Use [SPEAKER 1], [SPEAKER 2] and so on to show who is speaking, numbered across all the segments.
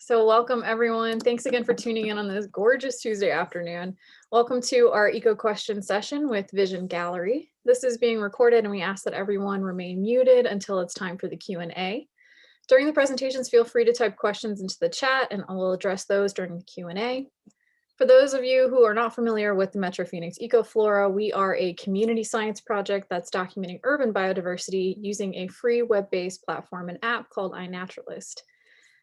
[SPEAKER 1] So welcome everyone. Thanks again for tuning in on this gorgeous Tuesday afternoon. Welcome to our EcoQuestions session with Vision Gallery. This is being recorded and we ask that everyone remain muted until it's time for the Q&A. During the presentations, feel free to type questions into the chat and I will address those during the Q&A. For those of you who are not familiar with the Metro Phoenix EcoFlora, we are a community science project that's documenting urban biodiversity using a free web-based platform and app called iNaturalist.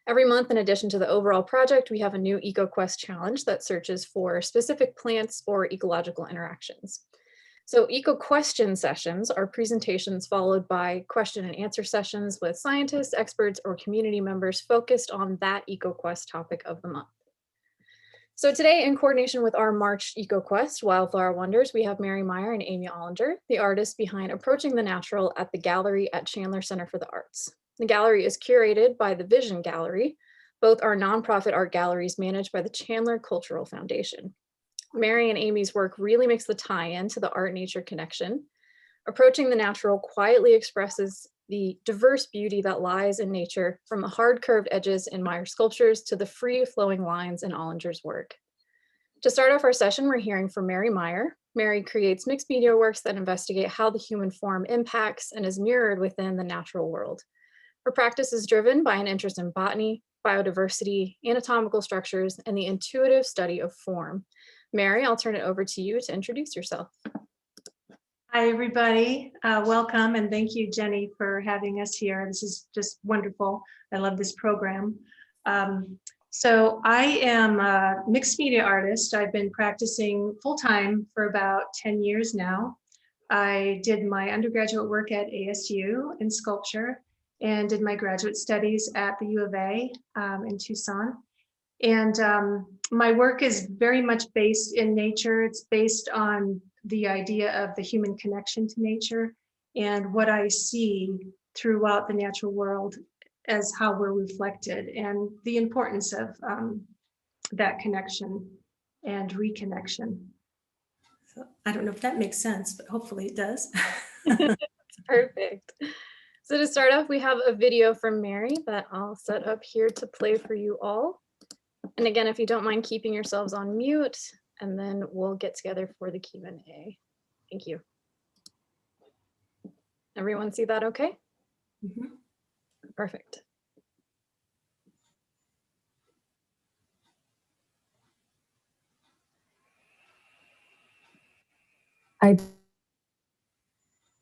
[SPEAKER 1] Every month, in addition to the overall project, we have a new EcoQuest challenge that searches for specific plants or ecological interactions. So EcoQuestion sessions are presentations followed by question and answer sessions with scientists, experts, or community members focused on that EcoQuest topic of the month. So today, in coordination with our March EcoQuest Wildflower Wonders, we have Meyer and Aimee Ollinger, the artists behind Approaching the Natural at the gallery at Chandler Center for the Arts. The gallery is curated by the Vision Gallery. Both are nonprofit art galleries managed by the Chandler Cultural Foundation. Mary and Aimee's work really makes the tie-in to the art-nature connection. Approaching the Natural quietly expresses the diverse beauty that lies in nature, from the hard curved edges in Meyer sculptures to the free flowing lines in Ollinger's work. To start off our session, we're hearing from Mary Meyer. Mary creates mixed media works that investigate how the human form impacts and is mirrored within the natural world. Her practice is driven by an interest in botany, biodiversity, anatomical structures, and the intuitive study of form. Mary, I'll turn it over to you to introduce yourself.
[SPEAKER 2] Hi, everybody. Welcome, and thank you, Jenny, for having us here. This is just wonderful. I love this program. So I am a mixed media artist. I've been practicing full-time for about 10 years now. I did my undergraduate work at ASU in sculpture and did my graduate studies at the U of A in Tucson. And my work is very much based in nature. It's based on the idea of the human connection to nature and what I see throughout the natural world as how we're reflected and the importance of that connection and reconnection. So I don't know if that makes sense, but hopefully it does.
[SPEAKER 1] Perfect. So to start off, we have a video from Mary that I'll set up here to play for you all. And again, if you don't mind keeping yourselves on mute, and then we'll get together for the Q&A. Thank you. Everyone see that okay?
[SPEAKER 2] Mm-hmm.
[SPEAKER 1] Perfect.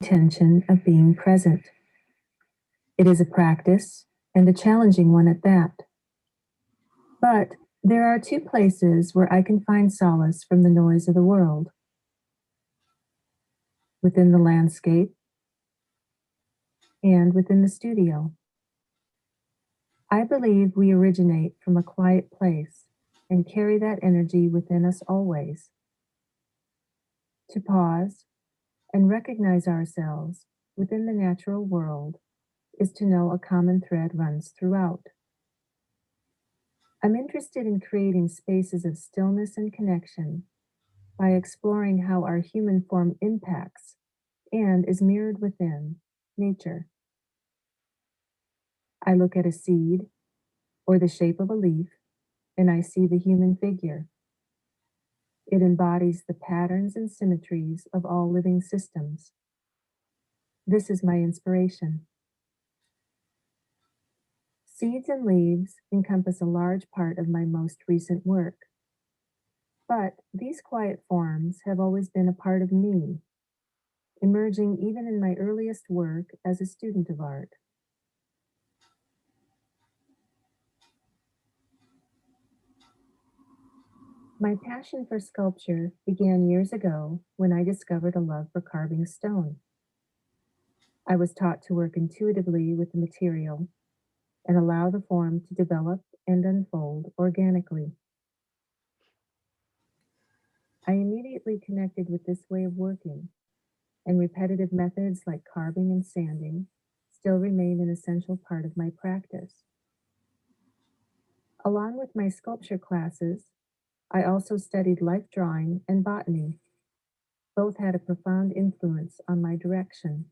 [SPEAKER 3] Intention of being present. It is a practice, and a challenging one at that. But there are two places where I can find solace from the noise of the world. Within the landscape and within the studio. I believe we originate from a quiet place and carry that energy within us always. To pause and recognize ourselves within the natural world is to know a common thread runs throughout. I'm interested in creating spaces of stillness and connection by exploring how our human form impacts and is mirrored within nature. I look at a seed or the shape of a leaf and I see the human figure. It embodies the patterns and symmetries of all living systems. This is my inspiration. Seeds and leaves encompass a large part of my most recent work. But these quiet forms have always been a part of me, emerging even in my earliest work as a student of art. My passion for sculpture began years ago when I discovered a love for carving stone. I was taught to work intuitively with the material and allow the form to develop and unfold organically. I immediately connected with this way of working, and repetitive methods like carving and sanding still remain an essential part of my practice. Along with my sculpture classes, I also studied life drawing and botany. Both had a profound influence on my direction.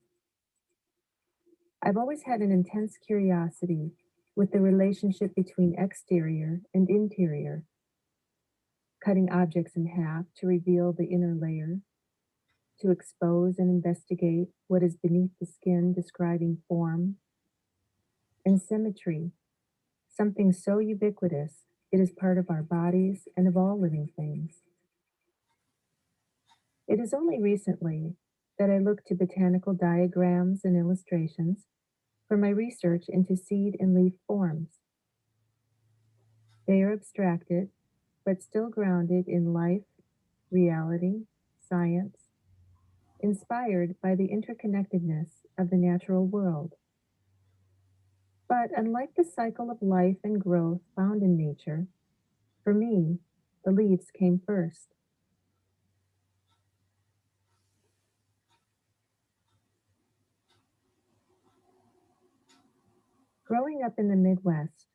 [SPEAKER 3] I've always had an intense curiosity with the relationship between exterior and interior, cutting objects in half to reveal the inner layer, to expose and investigate what is beneath the skin, describing form, and symmetry, something so ubiquitous it is part of our bodies and of all living things. It is only recently that I looked to botanical diagrams and illustrations for my research into seed and leaf forms. They are abstracted, but still grounded in life, reality, science, inspired by the interconnectedness of the natural world. But unlike the cycle of life and growth found in nature, for me, the leaves came first. Growing up in the Midwest,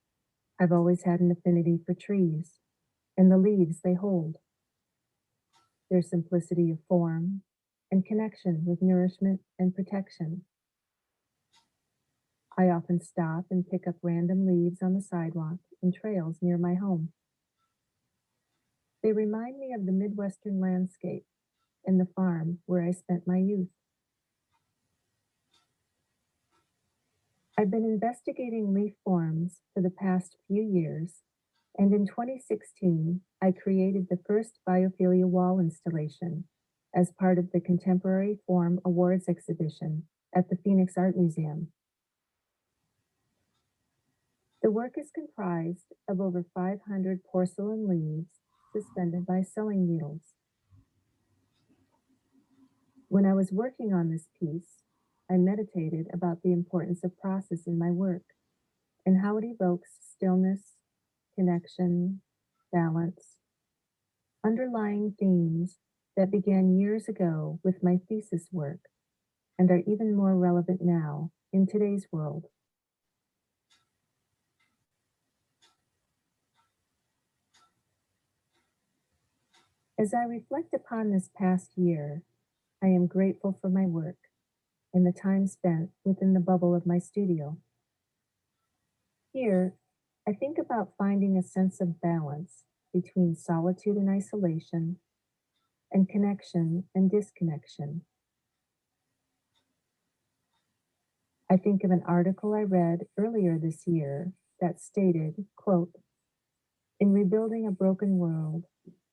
[SPEAKER 3] I've always had an affinity for trees and the leaves they hold. Their simplicity of form and connection with nourishment and protection. I often stop and pick up random leaves on the sidewalk and trails near my home. They remind me of the Midwestern landscape and the farm where I spent my youth. I've been investigating leaf forms for the past few years, and in 2016, I created the first Biophilia wall installation as part of the Contemporary Form Awards exhibition at the Phoenix Art Museum. The work is comprised of over 500 porcelain leaves suspended by sewing needles. When I was working on this piece, I meditated about the importance of process in my work and how it evokes stillness, connection, balance, underlying themes that began years ago with my thesis work and are even more relevant now in today's world. As I reflect upon this past year, I am grateful for my work and the time spent within the bubble of my studio. Here, I think about finding a sense of balance between solitude and isolation, and connection and disconnection. I think of an article I read earlier this year that stated, quote, "In rebuilding a broken world,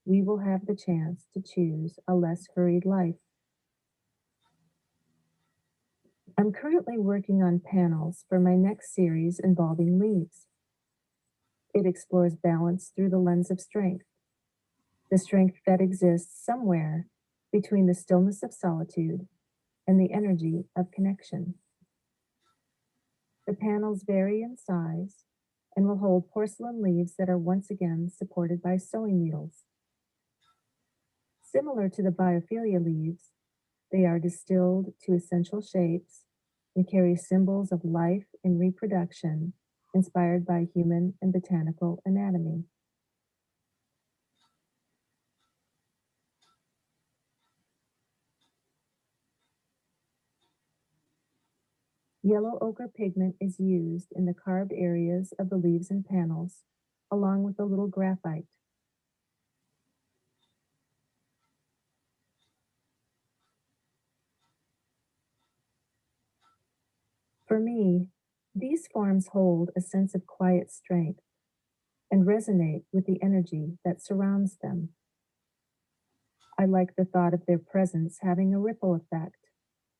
[SPEAKER 3] we will have the chance to choose a less hurried life." I'm currently working on panels for my next series involving leaves. It explores balance through the lens of strength, the strength that exists somewhere between the stillness of solitude and the energy of connection. The panels vary in size and will hold porcelain leaves that are once again supported by sewing needles. Similar to the Biophilia leaves, they are distilled to essential shapes and carry symbols of life and reproduction inspired by human and botanical anatomy. Yellow ochre pigment is used in the carved areas of the leaves and panels, along with a little graphite. For me, these forms hold a sense of quiet strength and resonate with the energy that surrounds them. I like the thought of their presence having a ripple effect,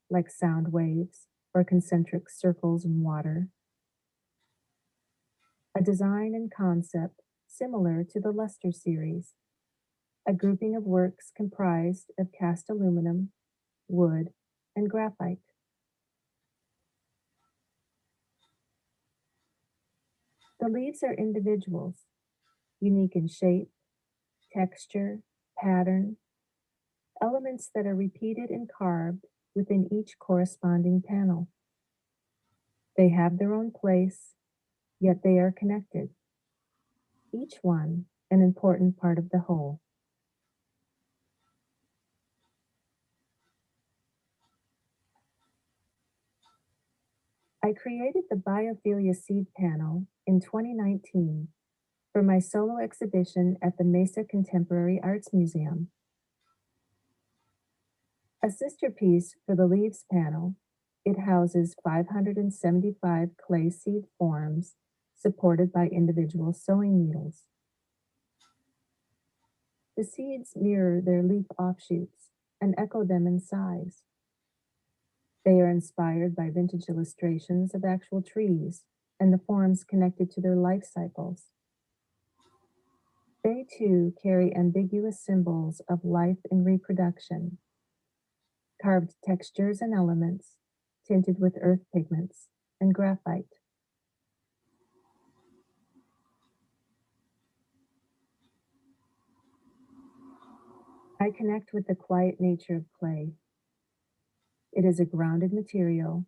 [SPEAKER 3] like sound waves or concentric circles in water. A design and concept similar to the Luster series, a grouping of works comprised of cast aluminum, wood, and graphite. The leaves are individuals, unique in shape, texture, pattern, elements that are repeated and carved within each corresponding panel. They have their own place, yet they are connected, each one an important part of the whole. I created the Biophilia seed panel in 2019 for my solo exhibition at the Mesa Contemporary Arts Museum. A sister piece for the leaves panel, it houses 575 clay seed forms supported by individual sewing needles. The seeds mirror their leaf offshoots and echo them in size. They are inspired by vintage illustrations of actual trees and the forms connected to their life cycles. They too carry ambiguous symbols of life and reproduction, carved textures and elements tinted with earth pigments and graphite. I connect with the quiet nature of clay. It is a grounded material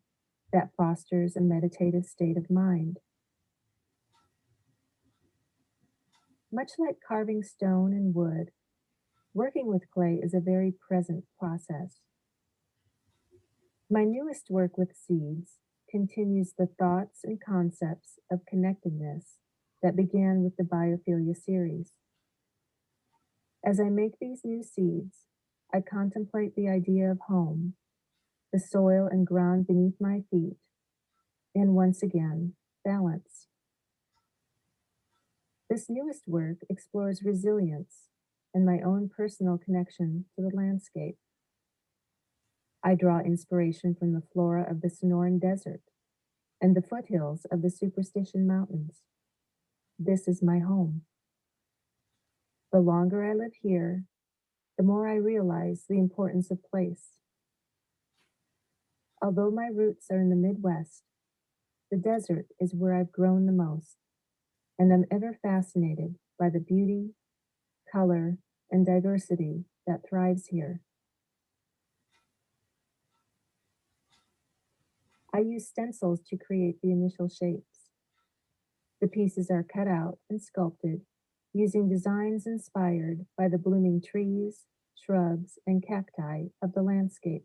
[SPEAKER 3] that fosters a meditative state of mind. Much like carving stone and wood, working with clay is a very present process. My newest work with seeds continues the thoughts and concepts of connectedness that began with the Biophilia series. As I make these new seeds, I contemplate the idea of home, the soil and ground beneath my feet, and once again, balance. This newest work explores resilience and my own personal connection to the landscape. I draw inspiration from the flora of the Sonoran Desert and the foothills of the Superstition Mountains. This is my home. The longer I live here, the more I realize the importance of place. Although my roots are in the Midwest, the desert is where I've grown the most, and I'm ever fascinated by the beauty, color, and diversity that thrives here. I use stencils to create the initial shapes. The pieces are cut out and sculpted using designs inspired by the blooming trees, shrubs, and cacti of the landscape.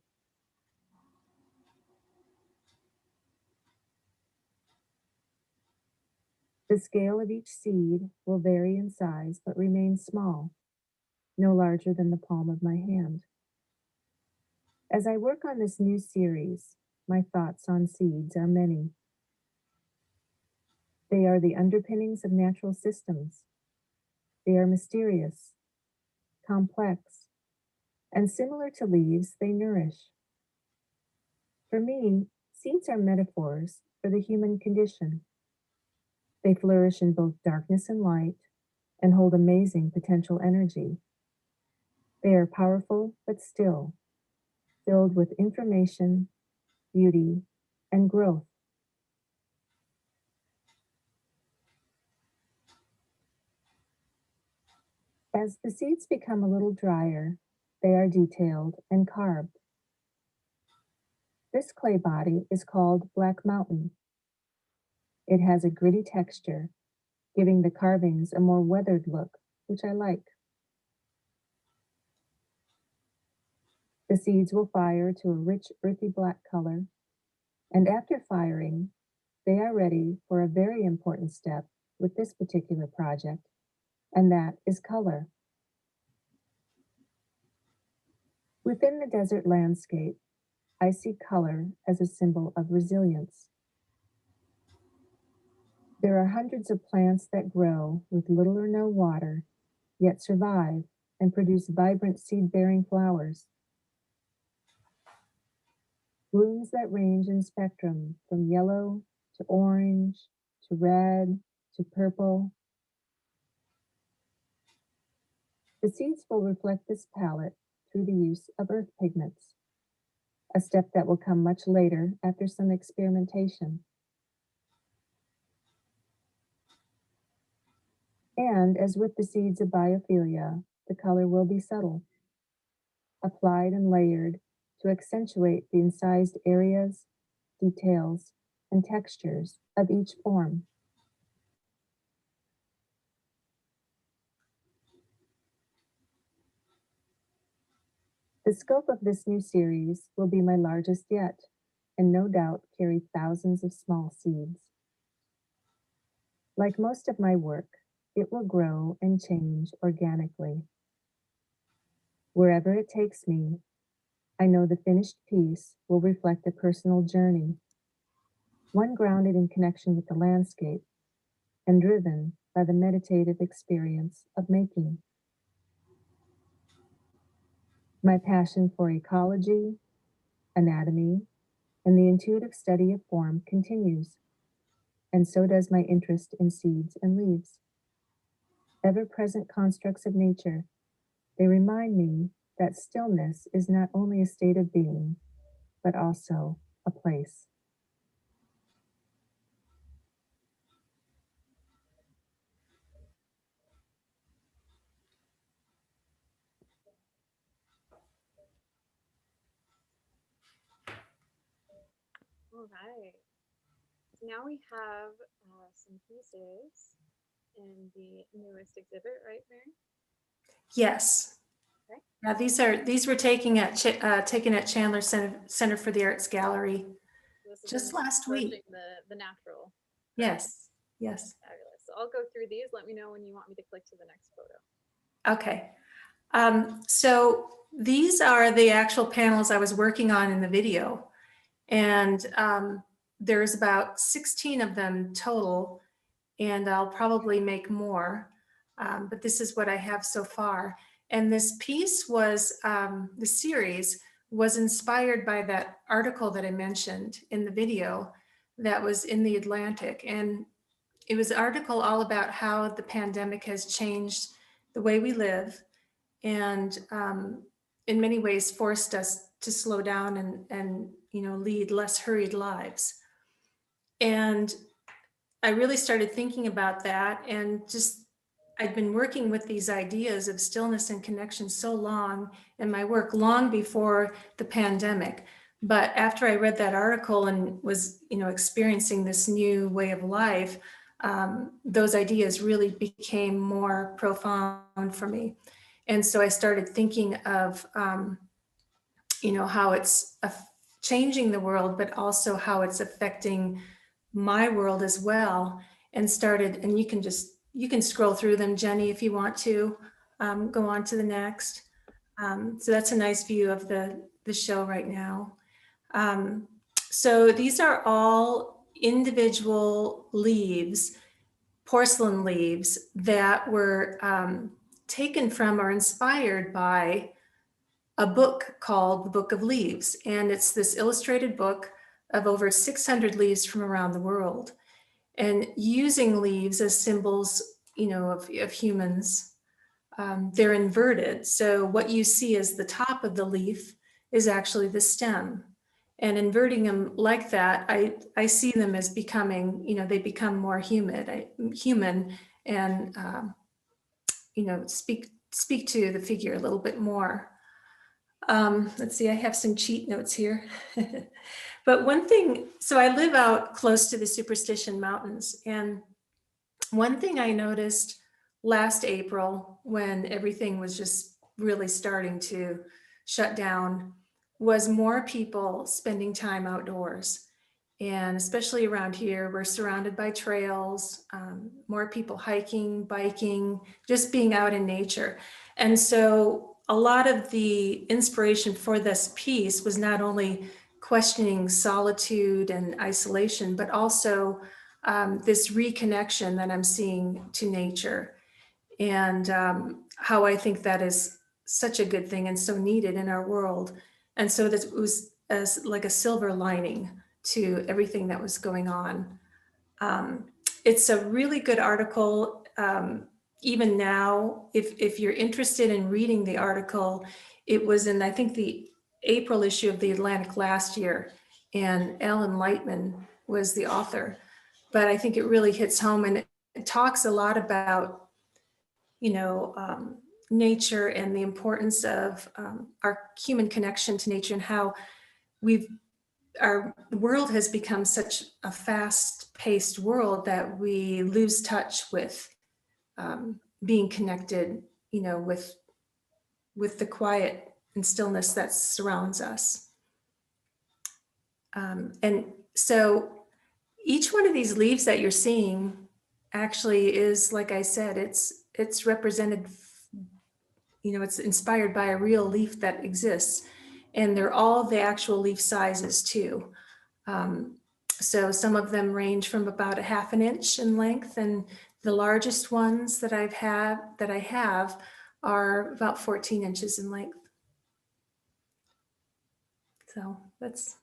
[SPEAKER 3] The scale of each seed will vary in size but remain small, no larger than the palm of my hand. As I work on this new series, my thoughts on seeds are many. They are the underpinnings of natural systems. They are mysterious, complex, and similar to leaves, they nourish. For me, seeds are metaphors for the human condition. They flourish in both darkness and light and hold amazing potential energy. They are powerful but still, filled with information, beauty, and growth. As the seeds become a little drier, they are detailed and carved. This clay body is called Black Mountain. It has a gritty texture, giving the carvings a more weathered look, which I like. The seeds will fire to a rich earthy black color, and after firing, they are ready for a very important step with this particular project, and that is color. Within the desert landscape, I see color as a symbol of resilience. There are hundreds of plants that grow with little or no water, yet survive and produce vibrant seed-bearing flowers. Blooms that range in spectrum from yellow to orange to red to purple. The seeds will reflect this palette through the use of earth pigments, a step that will come much later after some experimentation. And as with the seeds of Biophilia, the color will be subtle, applied and layered to accentuate the incised areas, details, and textures of each form. The scope of this new series will be my largest yet, and no doubt carry thousands of small seeds. Like most of my work, it will grow and change organically. Wherever it takes me, I know the finished piece will reflect a personal journey, one grounded in connection with the landscape and driven by the meditative experience of making. My passion for ecology, anatomy, and the intuitive study of form continues, and so does my interest in seeds and leaves. Ever-present constructs of nature, they remind me that stillness is not only a state of being, but also a place.
[SPEAKER 1] All right. Now we have some pieces in the newest exhibit, right, Mary?
[SPEAKER 2] Yes.
[SPEAKER 1] Okay.
[SPEAKER 2] Now these were taken at Chandler Center for the Arts Gallery
[SPEAKER 1] This is
[SPEAKER 2] just
[SPEAKER 1] in
[SPEAKER 2] last week.
[SPEAKER 1] approaching the natural.
[SPEAKER 2] Yes. Yes.
[SPEAKER 1] Fabulous. So I'll go through these. Let me know when you want me to click to the next photo.
[SPEAKER 2] Okay. So these are the actual panels I was working on in the video. And there's about 16 of them total, and I'll probably make more. But this is what I have so far. And this piece was, the series was inspired by that article that I mentioned in the video that was in the Atlantic. And it was an article all about how the pandemic has changed the way we live and in many ways forced us to slow down and lead less hurried lives. And I really started thinking about that, and just I'd been working with these ideas of stillness and connection so long in my work, long before the pandemic. But after I read that article and was experiencing this new way of life, those ideas really became more profound for me. And so I started thinking of how it's changing the world, but also how it's affecting my world as well. And you can scroll through them, Jenny, if you want to go on to the next. So that's a nice view of the show right now. So these are all individual leaves, porcelain leaves that were taken from or inspired by a book called The Book of Leaves. And it's this illustrated book of over 600 leaves from around the world, and using leaves as symbols, of humans. They're inverted. So what you see as the top of the leaf is actually the stem. And inverting them like that, I see them as becoming, they become more human and, speak to the figure a little bit more. Let's see, I have some cheat notes here. But one thing, so I live out close to the Superstition Mountains. And one thing I noticed last April, when everything was just really starting to shut down, was more people spending time outdoors. And especially around here, we're surrounded by trails, more people hiking, biking, just being out in nature. And so a lot of the inspiration for this piece was not only questioning solitude and isolation, but also this reconnection that I'm seeing to nature, and how I think that is such a good thing and so needed in our world. And so that it was as like a silver lining to everything that was going on. It's a really good article. Even now, if you're interested in reading the article, it was in, I think, the April issue of the Atlantic last year, and Ellen Lightman was the author. But I think it really hits home, and it talks a lot about, nature and the importance of our human connection to nature, and how our world has become such a fast-paced world that we lose touch with being connected, with the quiet and stillness that surrounds us. And so each one of these leaves that you're seeing actually is, like I said, it's represented, it's inspired by a real leaf that exists. And they're all the actual leaf sizes too. So some of them range from about a half an inch in length, and the largest ones that I have are about 14 inches in length. So that's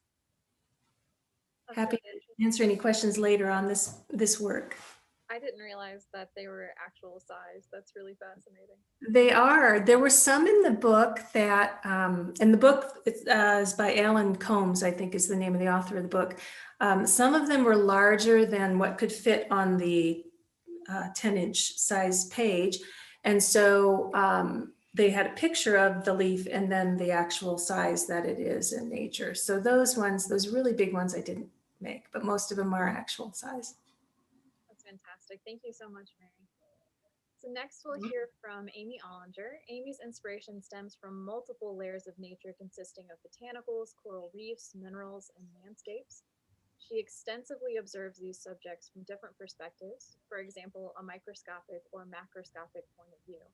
[SPEAKER 2] happy to answer any questions later on this work.
[SPEAKER 1] I didn't realize that they were actual size. That's really fascinating.
[SPEAKER 2] They are. There were some in the book that, and the book is by Alan Combs, I think is the name of the author of the book. Some of them were larger than what could fit on the 10-inch size page. And so they had a picture of the leaf and then the actual size that it is in nature. So those really big ones I didn't make, but most of them are actual size.
[SPEAKER 1] That's fantastic. Thank you so much, Mary. So next we'll hear from Aimee Ollinger. Aimee's inspiration stems from multiple layers of nature consisting of botanicals, coral reefs, minerals, and landscapes. She extensively observes these subjects from different perspectives, for example, a microscopic or macroscopic point of view.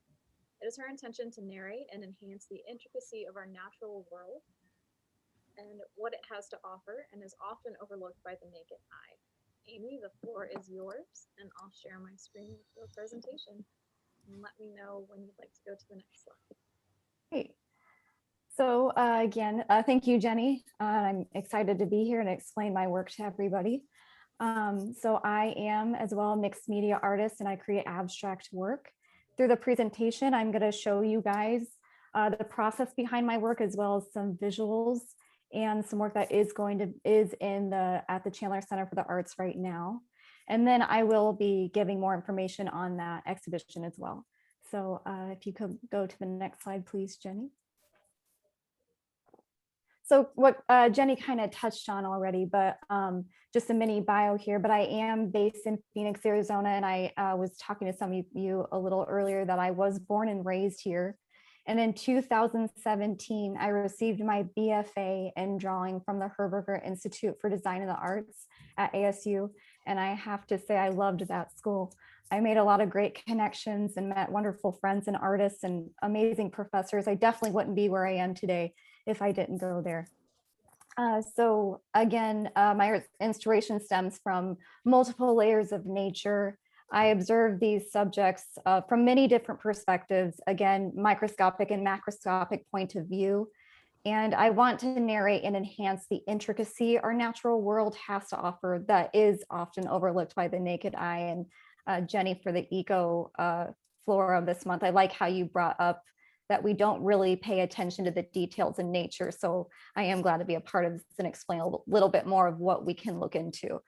[SPEAKER 1] It is her intention to narrate and enhance the intricacy of our natural world and what it has to offer, and is often overlooked by the naked eye. Aimee, the floor is yours, and I'll share my screen with your presentation. And let me know when you'd like to go to the next slide.
[SPEAKER 4] Great. So again, thank you, Jenny. I'm excited to be here and explain my work to everybody. So I am as well a mixed media artist, and I create abstract work. Through the presentation, I'm going to show you guys the process behind my work, as well as some visuals and some work that is at the Chandler Center for the Arts right now. And then I will be giving more information on that exhibition as well. So if you could go to the next slide, please, Jenny. So what Jenny kind of touched on already, but just a mini bio here, but I am based in Phoenix, Arizona, and I was talking to some of you a little earlier that I was born and raised here. And in 2017, I received my BFA in drawing from the Herberger Institute for Design and the Arts at ASU. And I have to say, I loved that school. I made a lot of great connections and met wonderful friends and artists and amazing professors. I definitely wouldn't be where I am today if I didn't go there. So again, my inspiration stems from multiple layers of nature. I observe these subjects from many different perspectives, again, microscopic and macroscopic point of view. And I want to narrate and enhance the intricacy our natural world has to offer that is often overlooked by the naked eye. And Jenny, for the eco flora this month, I like how you brought up that we don't really pay attention to the details in nature. So I am glad to be a part of this and explain a little bit more of what we can look into.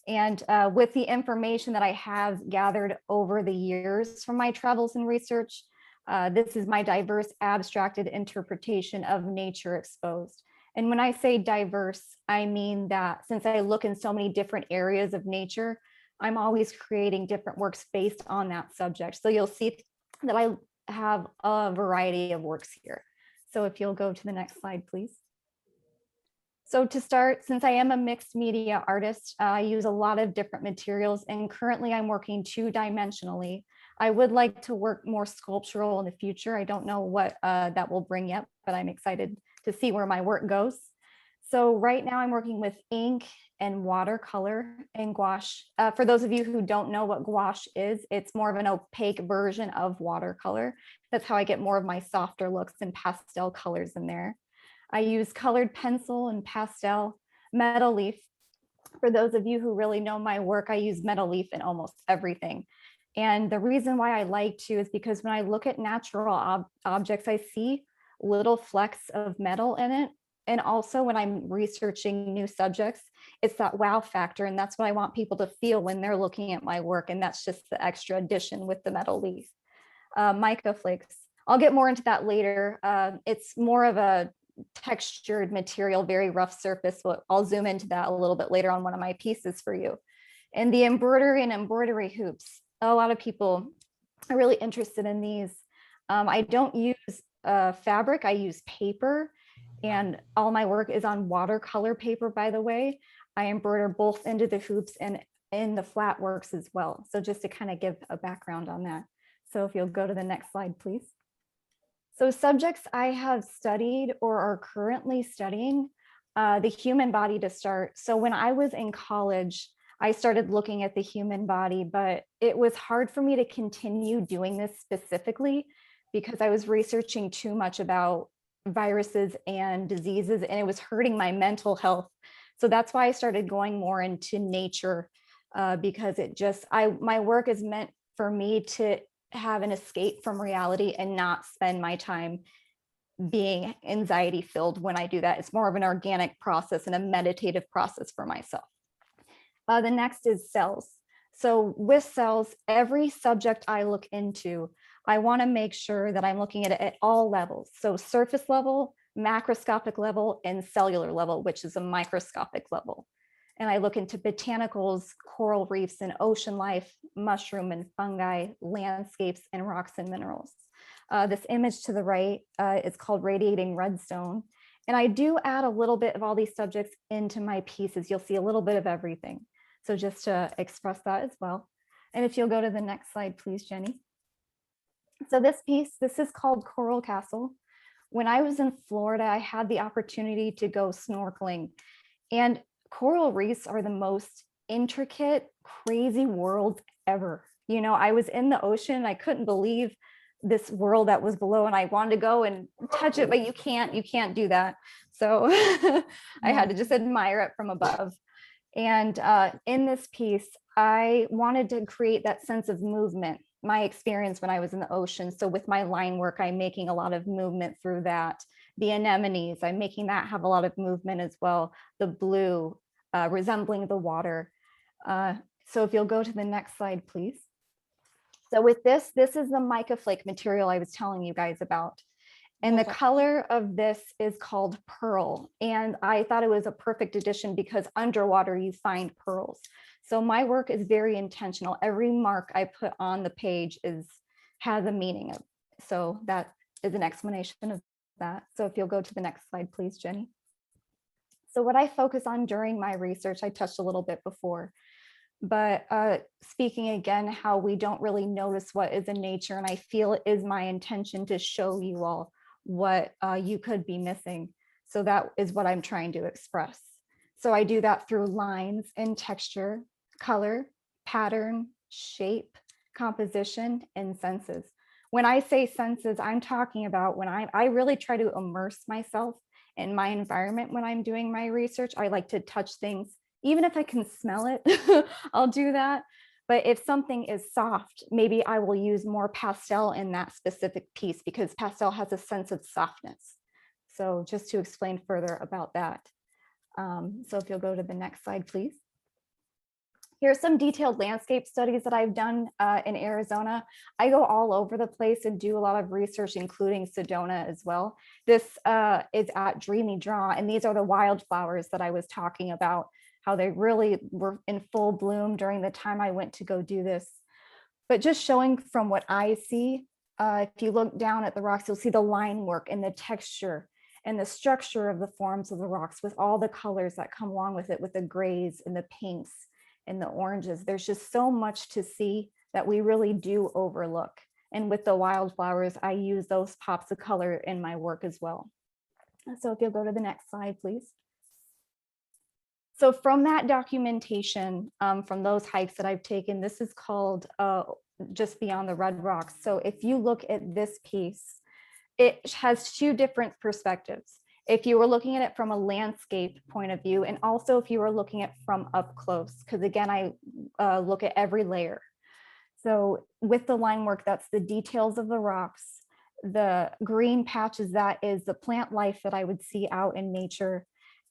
[SPEAKER 4] And with the information that I have gathered over the years from my travels and research, this is my diverse abstracted interpretation of nature exposed. And when I say diverse, I mean that since I look in so many different areas of nature, I'm always creating different works based on that subject. So you'll see that I have a variety of works here. So if you'll go to the next slide, please. So to start, since I am a mixed media artist, I use a lot of different materials, and currently I'm working two-dimensionally. I would like to work more sculptural in the future. I don't know what that will bring yet, but I'm excited to see where my work goes. So right now I'm working with ink and watercolor and gouache. For those of you who don't know what gouache is, it's more of an opaque version of watercolor. That's how I get more of my softer looks and pastel colors in there. I use colored pencil and pastel, metal leaf. For those of you who really know my work, I use metal leaf in almost everything. And the reason why I like to is because when I look at natural objects, I see little flecks of metal in it. And also when I'm researching new subjects, it's that wow factor. And that's what I want people to feel when they're looking at my work. And that's just the extra addition with the metal leaf. Mica flakes. I'll get more into that later. It's more of a textured material, very rough surface. I'll zoom into that a little bit later on one of my pieces for you. And the embroidery and embroidery hoops. A lot of people are really interested in these. I don't use fabric, I use paper. And all my work is on watercolor paper, by the way. I embroider both into the hoops and in the flat works as well. So just to kind of give a background on that. So if you'll go to the next slide, please. So subjects I have studied or are currently studying, the human body to start. So when I was in college, I started looking at the human body, but it was hard for me to continue doing this specifically because I was researching too much about viruses and diseases, and it was hurting my mental health. So that's why I started going more into nature, because my work is meant for me to have an escape from reality and not spend my time being anxiety filled when I do that. It's more of an organic process and a meditative process for myself. The next is cells. So with cells, every subject I look into, I want to make sure that I'm looking at it at all levels. So surface level, macroscopic level, and cellular level, which is a microscopic level. And I look into botanicals, coral reefs, and ocean life, mushroom and fungi, landscapes, and rocks and minerals. This image to the right is called radiating redstone. And I do add a little bit of all these subjects into my pieces. You'll see a little bit of everything. So just to express that as well. And if you'll go to the next slide, please, Jenny. So this is called Coral Castle. When I was in Florida, I had the opportunity to go snorkeling, and coral reefs are the most intricate, crazy worlds ever. You know, I was in the ocean, I couldn't believe this world that was below, and I wanted to go and touch it, but you can't do that. So I had to just admire it from above. And in this piece, I wanted to create that sense of movement, my experience when I was in the ocean. So with my line work, I'm making a lot of movement through that. The anemones, I'm making that have a lot of movement as well. The blue, resembling the water. So if you'll go to the next slide, please. So with this is the mica flake material I was telling you guys about. And the color of this is called pearl. And I thought it was a perfect addition because underwater you find pearls. So my work is very intentional. Every mark I put on the page has a meaning. So that is an explanation of that. So if you'll go to the next slide, please, Jenny. So what I focus on during my research, I touched a little bit before, but speaking again, how we don't really notice what is in nature. And I feel it is my intention to show you all what you could be missing. So that is what I'm trying to express. So I do that through lines and texture, color, pattern, shape, composition, and senses. When I say senses, I'm talking about when I really try to immerse myself in my environment when I'm doing my research. I like to touch things, even if I can smell it, I'll do that. But if something is soft, maybe I will use more pastel in that specific piece because pastel has a sense of softness. So just to explain further about that. So if you'll go to the next slide, please. Here's some detailed landscape studies that I've done in Arizona. I go all over the place and do a lot of research, including Sedona as well. This is at Dreamy Draw, and these are the wildflowers that I was talking about, how they really were in full bloom during the time I went to go do this. But just showing from what I see, if you look down at the rocks, you'll see the line work and the texture and the structure of the forms of the rocks with all the colors that come along with it, with the grays and the pinks and the oranges. There's just so much to see that we really do overlook. And with the wildflowers, I use those pops of color in my work as well. So if you'll go to the next slide, please. So from that documentation, from those hikes that I've taken, this is called Just Beyond the Red Rocks. So if you look at this piece, it has two different perspectives. If you were looking at it from a landscape point of view, and also if you were looking at it from up close, because again, I look at every layer. So with the line work, that's the details of the rocks. The green patches, that is the plant life that I would see out in nature.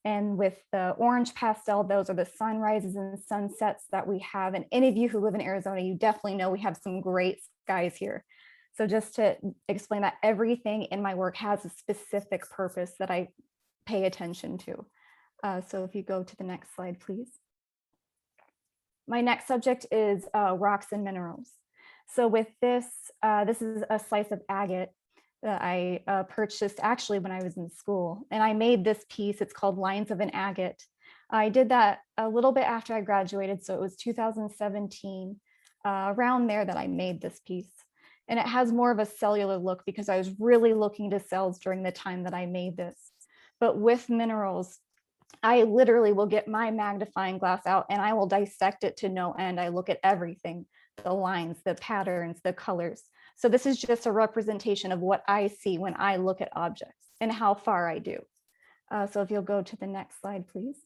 [SPEAKER 4] And with the orange pastel, those are the sunrises and sunsets that we have. And any of you who live in Arizona, you definitely know we have some great skies here. So just to explain that everything in my work has a specific purpose that I pay attention to. So if you go to the next slide, please. My next subject is rocks and minerals. So with this, this is a slice of agate. that I purchased actually when I was in school. And I made this piece. It's called Lines of an Agate. I did that a little bit after I graduated. So it was 2017, around there that I made this piece. And it has more of a cellular look because I was really looking to cells during the time that I made this. But with minerals, I literally will get my magnifying glass out and I will dissect it to no end. I look at everything, the lines, the patterns, the colors. So this is just a representation of what I see when I look at objects and how far I do. So if you'll go to the next slide, please.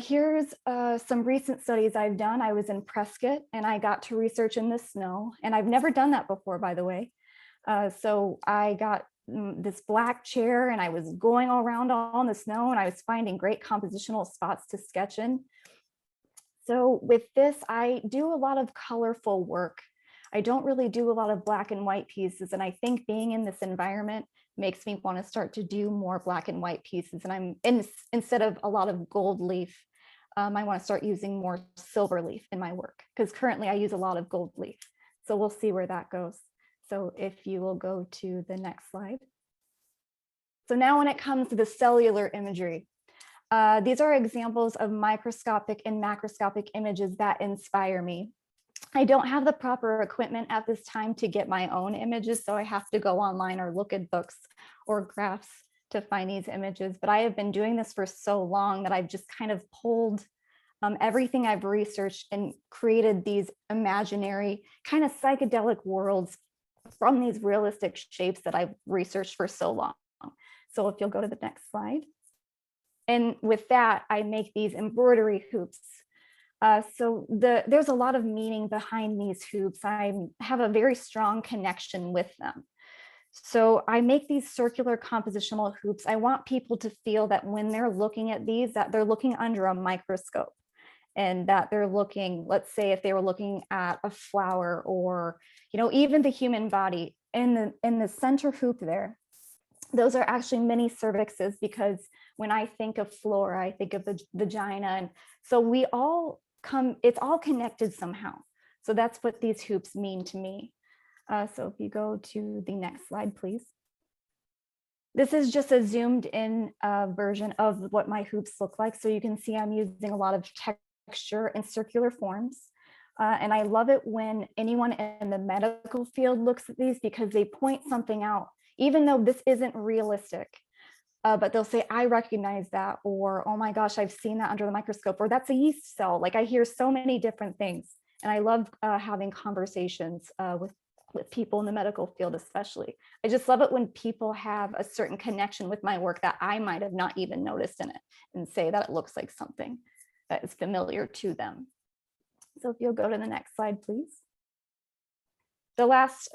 [SPEAKER 4] Here's some recent studies I've done. I was in Prescott and I got to research in the snow, and I've never done that before, by the way. So I got this black chair and I was going all around on the snow and I was finding great compositional spots to sketch in. So with this, I do a lot of colorful work. I don't really do a lot of black and white pieces. And I think being in this environment makes me want to start to do more black and white pieces. And instead of a lot of gold leaf, I want to start using more silver leaf in my work because currently I use a lot of gold leaf. So we'll see where that goes. So if you will go to the next slide. So now when it comes to the cellular imagery, these are examples of microscopic and macroscopic images that inspire me. I don't have the proper equipment at this time to get my own images, so I have to go online or look at books or graphs to find these images. But I have been doing this for so long that I've just kind of pulled everything I've researched and created these imaginary kind of psychedelic worlds from these realistic shapes that I've researched for so long. So if you'll go to the next slide. And with that, I make these embroidery hoops. So there's a lot of meaning behind these hoops. I have a very strong connection with them. So I make these circular compositional hoops. I want people to feel that when they're looking at these, that they're looking under a microscope and that they're looking, let's say if they were looking at a flower or, even the human body in the center hoop there, those are actually mini cervixes because when I think of flora, I think of the vagina. And so it's all connected somehow. So that's what these hoops mean to me. So if you go to the next slide, please. This is just a zoomed in version of what my hoops look like. So you can see I'm using a lot of texture and circular forms. And I love it when anyone in the medical field looks at these because they point something out, even though this isn't realistic. But they'll say, I recognize that, or, oh my gosh, I've seen that under the microscope, or that's a yeast cell. Like I hear so many different things. And I love having conversations with people in the medical field, especially. I just love it when people have a certain connection with my work that I might have not even noticed in it and say that it looks like something that is familiar to them. So if you'll go to the next slide, please. The last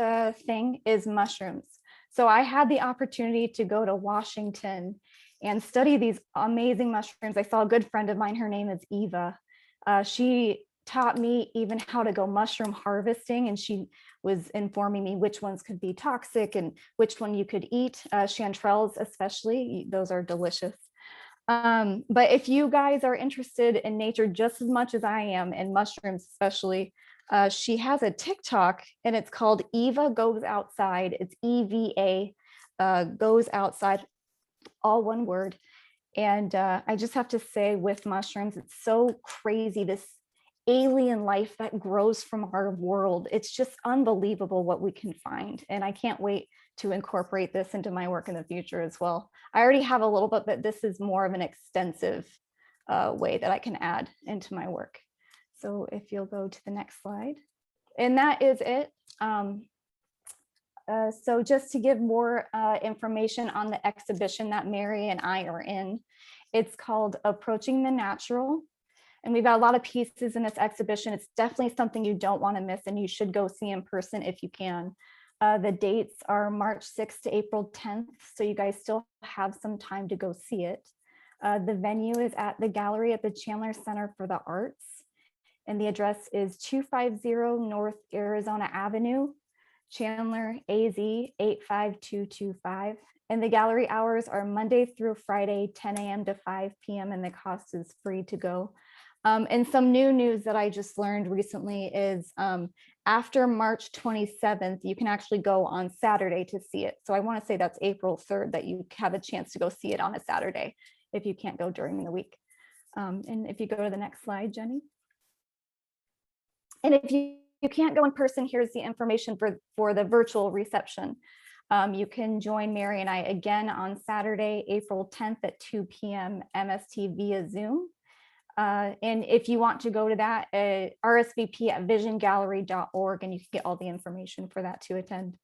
[SPEAKER 4] thing is mushrooms. So I had the opportunity to go to Washington and study these amazing mushrooms. I saw a good friend of mine, her name is Eva. She taught me even how to go mushroom harvesting, and she was informing me which ones could be toxic and which one you could eat. Chanterelles especially, those are delicious. But if you guys are interested in nature just as much as I am, and mushrooms especially, she has a TikTok and it's called Eva Goes Outside. It's EVA, goes outside, all one word. And I just have to say with mushrooms, it's so crazy, this alien life that grows from our world. It's just unbelievable what we can find. And I can't wait to incorporate this into my work in the future as well. I already have a little bit, but this is more of an extensive way that I can add into my work. So if you'll go to the next slide. And that is it. So just to give more information on the exhibition that Mary and I are in, it's called Approaching the Natural. And we've got a lot of pieces in this exhibition. It's definitely something you don't want to miss, and you should go see in person if you can. The dates are March 6th to April 10th, so you guys still have some time to go see it. The venue is at the gallery at the Chandler Center for the Arts, and the address is 250 North Arizona Avenue, Chandler, AZ 85225. And the gallery hours are Monday through Friday, 10 a.m. to 5 p.m. and the cost is free to go. And some new news that I just learned recently is after March 27th, you can actually go on Saturday to see it. So I want to say that's April 3rd that you have a chance to go see it on a Saturday if you can't go during the week. And if you go to the next slide, Jenny. And if you can't go in person, here's the information for the virtual reception. You can join Mary and I again on Saturday, April 10th at 2 p.m. MST via Zoom. And if you want to go to that, RSVP at visiongallery.org, and you can get all the information for that to attend.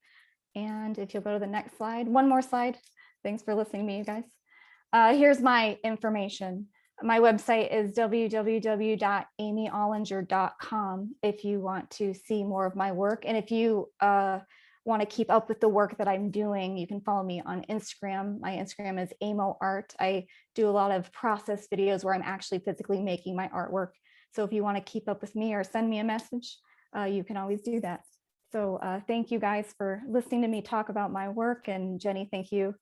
[SPEAKER 4] And if you'll go to the next slide, one more slide. Thanks for listening to me, you guys. Here's my information. My website is www.aimeeollinger.com if you want to see more of my work. And if you want to keep up with the work that I'm doing, you can follow me on Instagram. My Instagram is amoart. I do a lot of process videos where I'm actually physically making my artwork. So if you want to keep up with me or send me a message, you can always do that. So thank you guys for listening to me talk about my work. And Jenny, thank you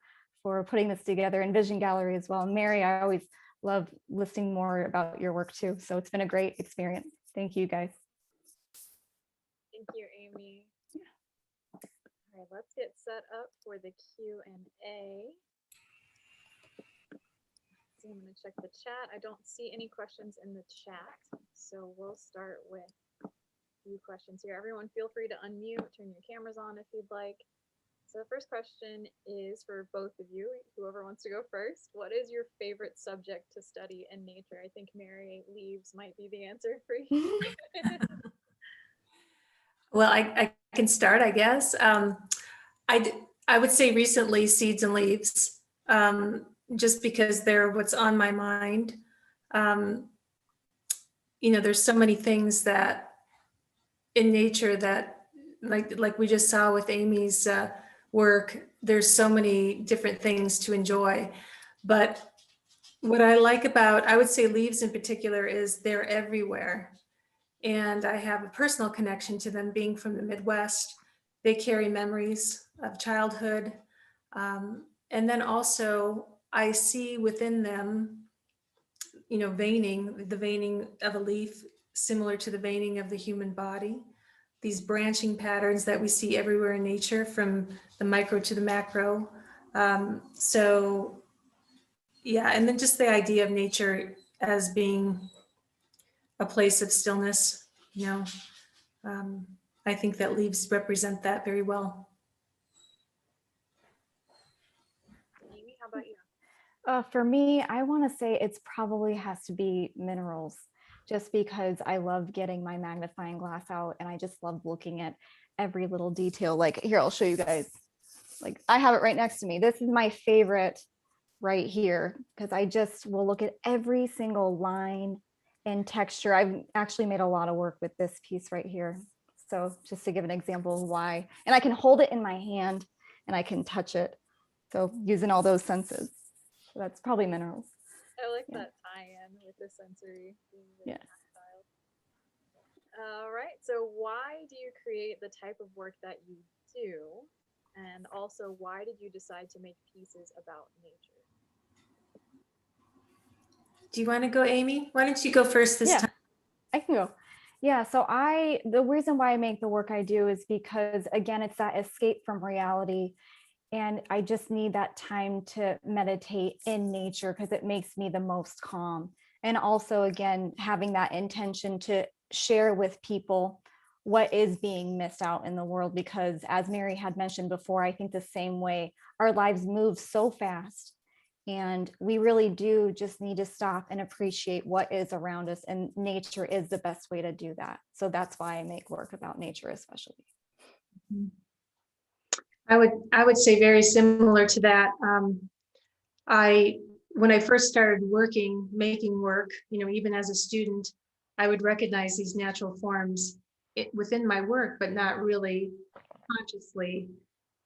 [SPEAKER 4] for putting this together, in Vision Gallery as well. And Mary, I always love listening more about your work too. So it's been a great experience. Thank you guys.
[SPEAKER 1] Thank you, Aimee. All right, let's get set up for the Q&A. So I'm going to check the chat. I don't see any questions in the chat, so we'll start with a few questions here. Everyone feel free to unmute, turn your cameras on if you'd like. So the first question is for both of you, whoever wants to go first. What is your favorite subject to study in nature? I think Mary, leaves might be the answer for you.
[SPEAKER 2] Well, I can start, I guess. I would say recently seeds and leaves, just because they're what's on my mind. You know, there's so many things that in nature that, like we just saw with Aimee's work, there's so many different things to enjoy. But what I like about, I would say leaves in particular, is they're everywhere. And I have a personal connection to them being from the Midwest. They carry memories of childhood. And then also I see within them, you know, veining, the veining of a leaf, similar to the veining of the human body. These branching patterns that we see everywhere in nature, from the micro to the macro. So yeah, and then just the idea of nature as being a place of stillness, you know, I think that leaves represent that very well.
[SPEAKER 1] Aimee, how about you?
[SPEAKER 4] For me, I want to say it's probably has to be minerals, just because I love getting my magnifying glass out and I just love looking at every little detail. Like here, I'll show you guys. Like I have it right next to me. This is my favorite right here, because I just will look at every single line and texture. I've actually made a lot of work with this piece right here. So just to give an example of why, and I can hold it in my hand and I can touch it. So using all those senses. So that's probably minerals.
[SPEAKER 1] I like
[SPEAKER 4] Yeah.
[SPEAKER 1] that tie-in with the sensory.
[SPEAKER 4] Yeah.
[SPEAKER 1] Tactile. All right, so why do you create the type of work that you do? And also, why did you decide to make pieces about nature?
[SPEAKER 2] Do you want to go, Aimee? Why don't you go first this time?
[SPEAKER 4] I can go. Yeah, so the reason why I make the work I do is because, again, it's that escape from reality. And I just need that time to meditate in nature because it makes me the most calm. And also, again, having that intention to share with people what is being missed out in the world, because as Mary had mentioned before, I think the same way, our lives move so fast. And we really do just need to stop and appreciate what is around us. And nature is the best way to do that. So that's why I make work about nature, especially.
[SPEAKER 2] I would say very similar to that. When I first started making work, you know, even as a student, I would recognize these natural forms within my work, but not really consciously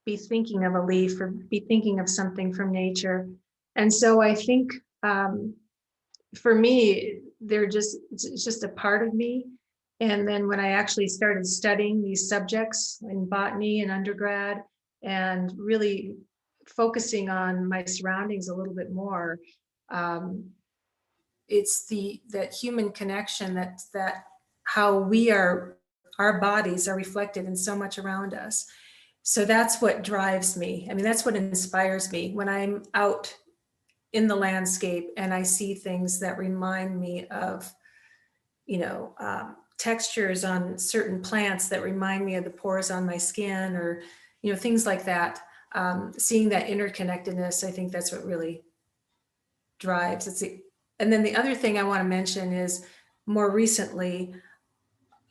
[SPEAKER 2] be thinking of a leaf or be thinking of something from nature. And so I think for me, it's just a part of me. And then when I actually started studying these subjects in botany and undergrad, and really focusing on my surroundings a little bit more, it's that human connection, that how we are our bodies are reflected in so much around us. So that's what drives me. I mean, that's what inspires me when I'm out in the landscape and I see things that remind me of, textures on certain plants that remind me of the pores on my skin, or, things like that. Seeing that interconnectedness, I think that's what really drives. And then the other thing I want to mention is more recently,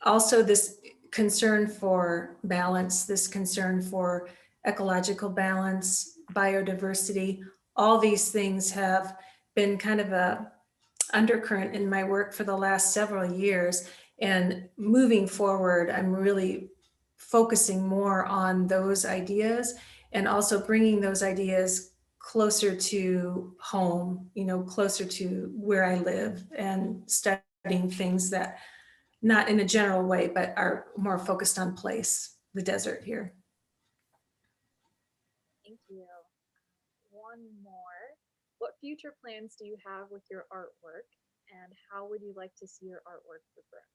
[SPEAKER 2] also this concern for balance, this concern for ecological balance, biodiversity. All these things have been kind of a undercurrent in my work for the last several years. And moving forward, I'm really focusing more on those ideas, and also bringing those ideas closer to home, closer to where I live, and studying things that, not in a general way, but are more focused on place, the desert here.
[SPEAKER 1] Thank you. One more. What future plans do you have with your artwork, and how would you like to see your artwork progress?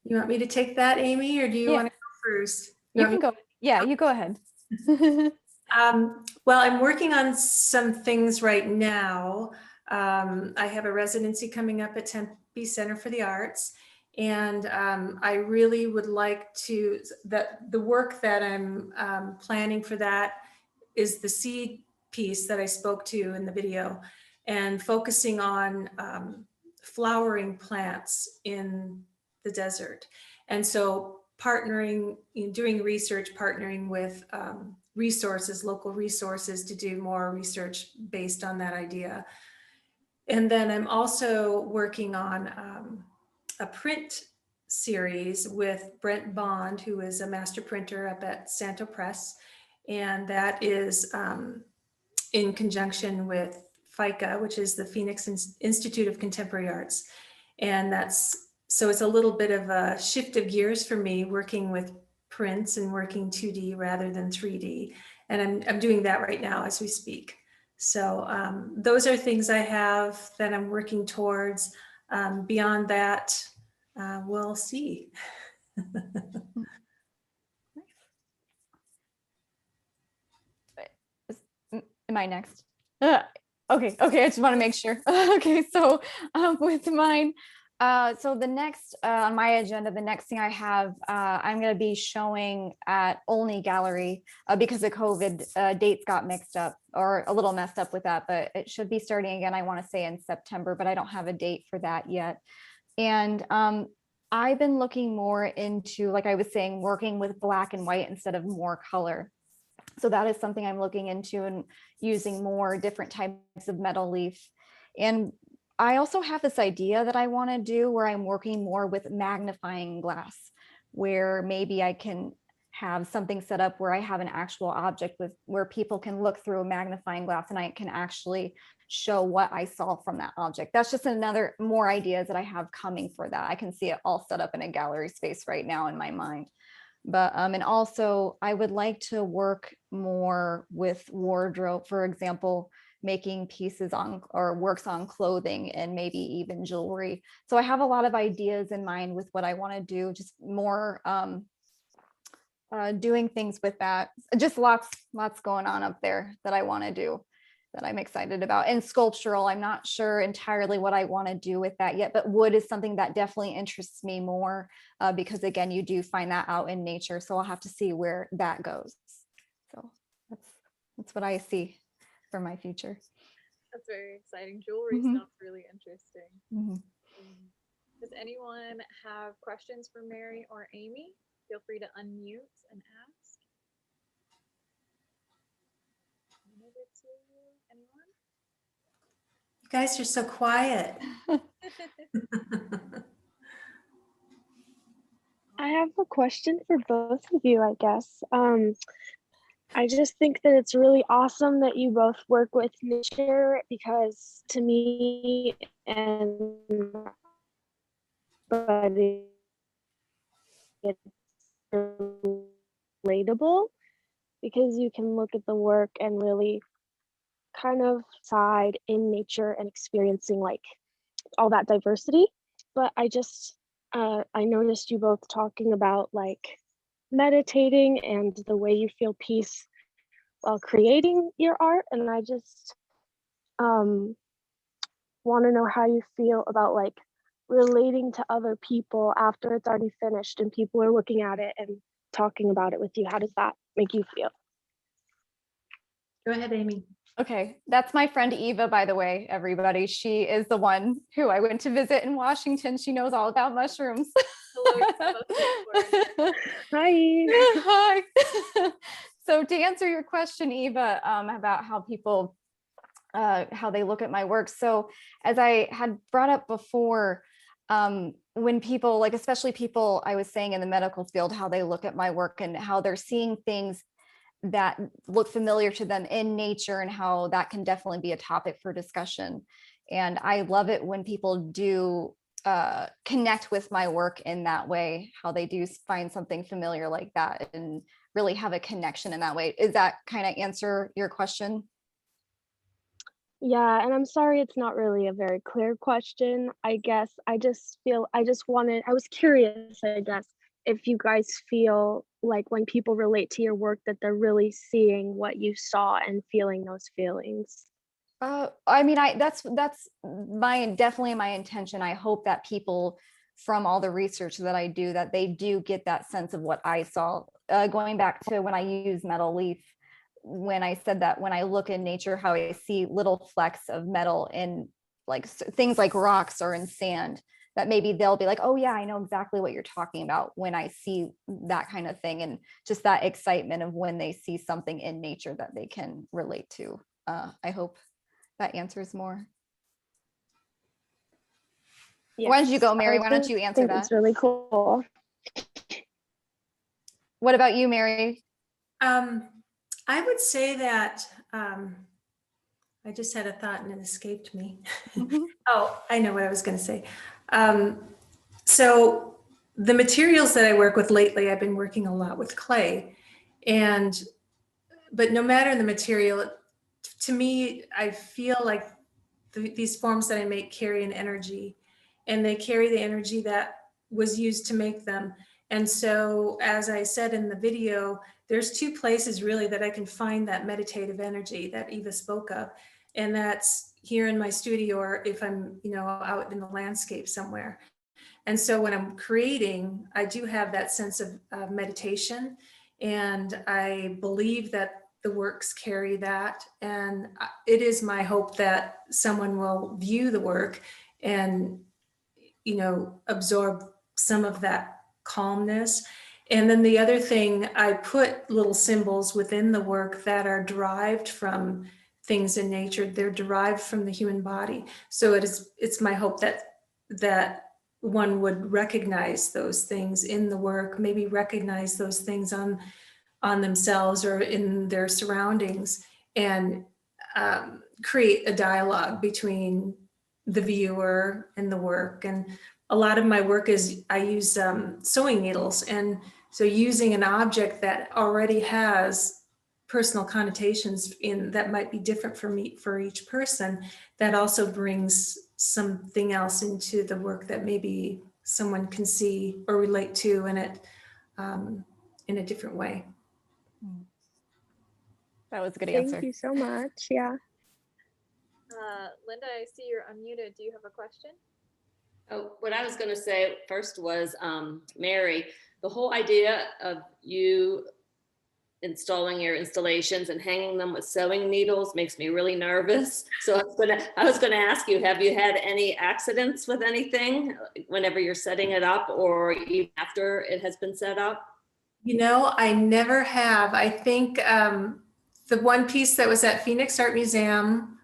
[SPEAKER 2] You want me to take that, Aimee, or do you want to go first?
[SPEAKER 4] You can go. Yeah, you go ahead.
[SPEAKER 2] Well, I'm working on some things right now. I have a residency coming up at Tempe Center for the Arts, and I really would like to, the work that I'm planning for that is the seed piece that I spoke to in the video, and focusing on flowering plants in the desert. And so partnering, doing research, partnering with resources, local resources, to do more research based on that idea. And then I'm also working on a print series with Brent Bond, who is a master printer up at Santo Press. And that is in conjunction with FICA, which is the Phoenix Institute of Contemporary Arts. And so it's a little bit of a shift of gears for me, working with prints and working 2D rather than 3D. And I'm doing that right now as we speak. So those are things I have that I'm working towards. Beyond that, we'll see.
[SPEAKER 4] Am I next? Okay, I just want to make sure. Okay, so with mine, so the next on my agenda, the next thing I have, I'm going to be showing at Ollinger Gallery because the COVID dates got mixed up, or a little messed up with that, but it should be starting again, I want to say in September, but I don't have a date for that yet. And I've been looking more into, like I was saying, working with black and white instead of more color. So that is something I'm looking into, and using more different types of metal leaf. And I also have this idea that I want to do where I'm working more with magnifying glass, where maybe I can have something set up where I have an actual object where people can look through a magnifying glass and I can actually show what I saw from that object. That's just more ideas that I have coming for that. I can see it all set up in a gallery space right now in my mind. But and also I would like to work more with wardrobe, for example, making pieces on or works on clothing and maybe even jewelry. So I have a lot of ideas in mind with what I want to do, just more doing things with that. Just lots going on up there that I want to do, that I'm excited about. And sculptural, I'm not sure entirely what I want to do with that yet, but wood is something that definitely interests me more because again, you do find that out in nature. So I'll have to see where that goes. So that's what I see for my future.
[SPEAKER 1] That's very exciting. Jewelry sounds really interesting. Does anyone have questions for Mary or Aimee? Feel free to unmute and ask. Anyone?
[SPEAKER 2] You guys are so quiet.
[SPEAKER 5] I have a question for both of you, I guess. I just think that it's really awesome that you both work with nature, because to me and buddy, it's relatable, because you can look at the work and really kind of side in nature and experiencing like all that diversity. But I I noticed you both talking about like meditating and the way you feel peace while creating your art. And I just want to know how you feel about like relating to other people after it's already finished and people are looking at it and talking about it with you. How does that make you feel?
[SPEAKER 2] Go ahead, Aimee.
[SPEAKER 4] Okay, that's my friend Eva, by the way, everybody. She is the one who I went to visit in Washington. She knows all about mushrooms.
[SPEAKER 1] Hello, Eva.
[SPEAKER 5] Hi.
[SPEAKER 4] Hi. So to answer your question, Eva, about how people, how they look at my work. So as I had brought up before, when people, like especially people I was saying in the medical field, how they look at my work and how they're seeing things that look familiar to them in nature, and how that can definitely be a topic for discussion. And I love it when people do connect with my work in that way, how they do find something familiar like that and really have a connection in that way. Is that kind of answer your question?
[SPEAKER 5] Yeah, and I'm sorry it's not really a very clear question. I guess I was curious, I guess, if you guys feel like when people relate to your work that they're really seeing what you saw and feeling those feelings.
[SPEAKER 4] I mean, that's definitely my intention. I hope that people from all the research that I do, that they do get that sense of what I saw. Going back to when I use metal leaf, when I said that when I look in nature, how I see little flecks of metal in like things like rocks or in sand, that maybe they'll be like, oh yeah, I know exactly what you're talking about when I see that kind of thing. And just that excitement of when they see something in nature that they can relate to. I hope that answers more.
[SPEAKER 5] Yes,
[SPEAKER 4] Why don't you go, Mary?
[SPEAKER 5] I
[SPEAKER 4] Why don't you answer
[SPEAKER 5] think
[SPEAKER 4] that?
[SPEAKER 5] it's really cool.
[SPEAKER 4] What about you, Mary?
[SPEAKER 2] I would say that I just had a thought and it escaped me.
[SPEAKER 4] Mhm.
[SPEAKER 2] Oh, I know what I was going to say. So the materials that I work with lately, I've been working a lot with clay, but no matter the material, to me, I feel like these forms that I make carry an energy, and they carry the energy that was used to make them. And so, as I said in the video, there's two places really that I can find that meditative energy that Eva spoke of. And that's here in my studio, or if I'm, out in the landscape somewhere. And so when I'm creating, I do have that sense of meditation. And I believe that the works carry that. And it is my hope that someone will view the work and, absorb some of that calmness. And then the other thing, I put little symbols within the work that are derived from things in nature. They're derived from the human body. So it's my hope that one would recognize those things in the work, maybe recognize those things on themselves or in their surroundings, and create a dialogue between the viewer and the work. And a lot of my work is I use sewing needles, and so using an object that already has personal connotations that might be different for each person, that also brings something else into the work that maybe someone can see or relate to in it in a different way.
[SPEAKER 4] That was a good
[SPEAKER 5] Thank
[SPEAKER 4] answer.
[SPEAKER 5] you so much. Yeah.
[SPEAKER 1] Linda, I see you're unmuted. Do you have a question?
[SPEAKER 6] Oh, what I was going to say first was, Mary, the whole idea of you installing your installations and hanging them with sewing needles makes me really nervous. So I was going to ask you, have you had any accidents with anything whenever you're setting it up, or even after it has been set up?
[SPEAKER 2] I never have. I think the one piece that was at Phoenix Art Museum,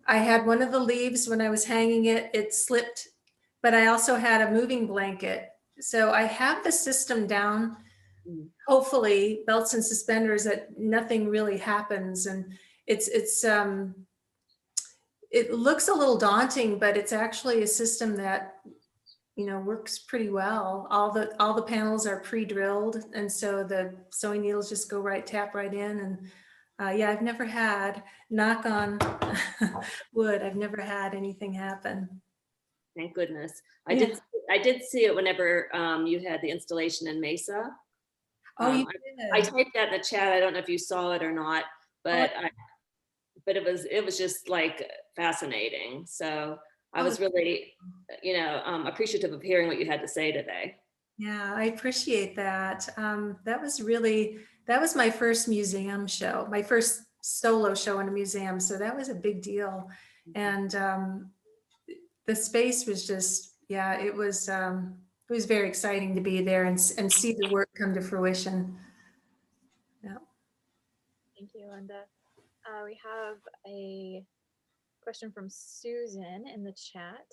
[SPEAKER 2] I had one of the leaves when I was hanging it, it slipped, but I also had a moving blanket. So I have the system down, hopefully belts and suspenders, that nothing really happens. And it looks a little daunting, but it's actually a system that works pretty well. All the panels are pre-drilled, and so the sewing needles just go tap right in. And yeah, I've never had, knock on wood, I've never had anything happen.
[SPEAKER 6] Thank goodness.
[SPEAKER 2] Yeah.
[SPEAKER 6] I did see it whenever you had the installation in Mesa.
[SPEAKER 2] Oh, you
[SPEAKER 6] I
[SPEAKER 2] did.
[SPEAKER 6] typed that in the chat. I don't know if you saw it or not, but it was just like fascinating. So I was really, appreciative of hearing what you had to say today.
[SPEAKER 2] Yeah, I appreciate that. That was my first museum show, my first solo show in a museum. So that was a big deal. And the space was just, yeah, it was very exciting to be there and see the work come to fruition. Yeah.
[SPEAKER 1] Thank you, Linda. We have a question from Susan in the chat.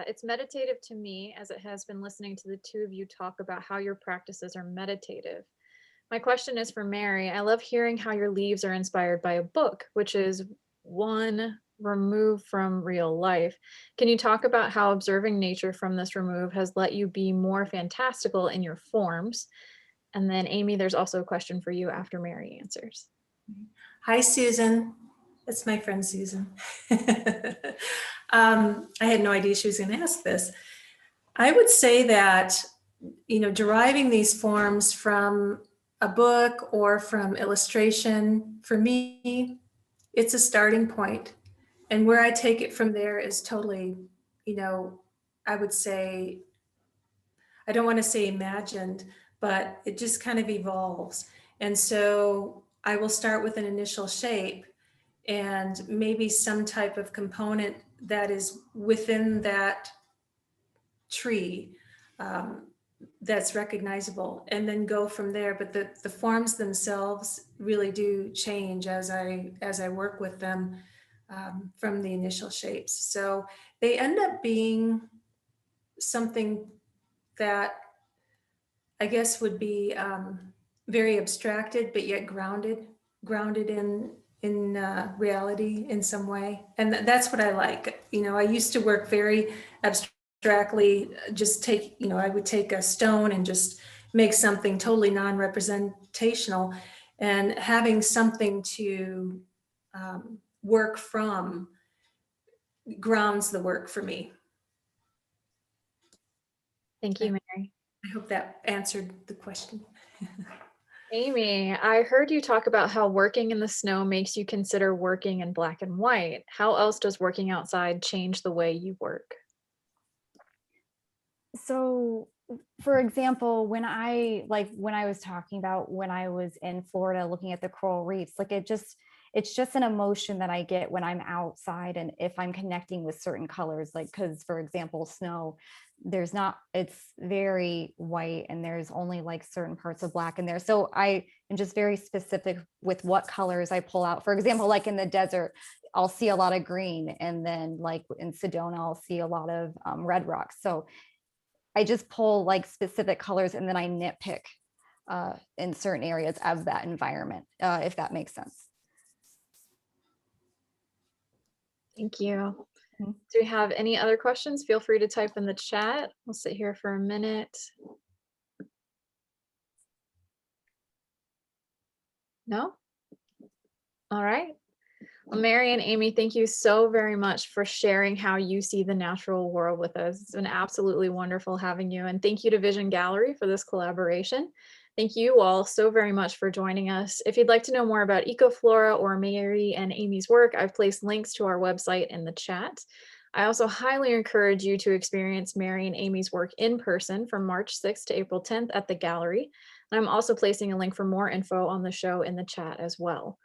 [SPEAKER 1] It's meditative to me as it has been listening to the two of you talk about how your practices are meditative. My question is for Mary. I love hearing how your leaves are inspired by a book, which is one removed from real life. Can you talk about how observing nature from this remove has let you be more fantastical in your forms? And then Aimee, there's also a question for you after Mary answers.
[SPEAKER 2] Hi, Susan. That's my friend, Susan. I had no idea she was going to ask this. I would say that, deriving these forms from a book or from illustration, for me, it's a starting point. And where I take it from there is totally, I would say, I don't want to say imagined, but it just kind of evolves. And so I will start with an initial shape and maybe some type of component that is within that tree that's recognizable, and then go from there. But the forms themselves really do change as I work with them from the initial shapes. So they end up being something that I guess would be very abstracted, but yet grounded in reality in some way. And that's what I like. I used to work very abstractly, I would take a stone and just make something totally non-representational, and having something to work from grounds the work for me.
[SPEAKER 1] Thank you, Mary.
[SPEAKER 2] I hope that answered the question.
[SPEAKER 1] Aimee, I heard you talk about how working in the snow makes you consider working in black and white. How else does working outside change the way you work?
[SPEAKER 4] So for example, when I was talking about when I was in Florida looking at the coral reefs, like it's just an emotion that I get when I'm outside, and if I'm connecting with certain colors, like, because for example, snow, it's very white and there's only like certain parts of black in there. So I am just very specific with what colors I pull out. For example, like in the desert, I'll see a lot of green, and then like in Sedona, I'll see a lot of red rocks. So I just pull like specific colors, and then I nitpick in certain areas of that environment, if that makes sense.
[SPEAKER 1] Thank you.
[SPEAKER 4] Mhm.
[SPEAKER 1] Do we have any other questions? Feel free to type in the chat. We'll sit here for a minute. No? All right. Well, Mary and Aimee, thank you so very much for sharing how you see the natural world with us. It's been absolutely wonderful having you. And thank you to Vision Gallery for this collaboration. Thank you all so very much for joining us. If you'd like to know more about EcoFlora or Mary and Aimee's work, I've placed links to our website in the chat. I also highly encourage you to experience Mary and Aimee's work in person from March 6th to April 10th at the gallery. And I'm also placing a link for more info on the show in the chat as well.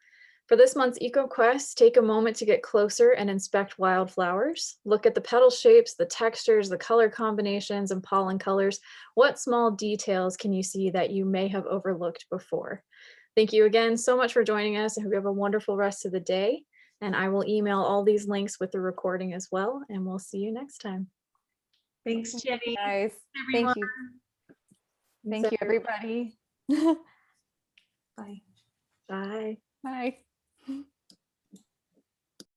[SPEAKER 1] For this month's EcoQuest, take a moment to get closer and inspect wildflowers. Look at the petal shapes, the textures, the color combinations, and pollen colors. What small details can you see that you may have overlooked before? Thank you again so much for joining us. I hope you have a wonderful rest of the day. And I will email all these links with the recording as well. And we'll see you next time.
[SPEAKER 2] Thanks, Jenny.
[SPEAKER 4] Guys,
[SPEAKER 2] Everyone.
[SPEAKER 4] thank you. Thank you, everybody.
[SPEAKER 2] Bye.
[SPEAKER 1] Bye.
[SPEAKER 4] Bye.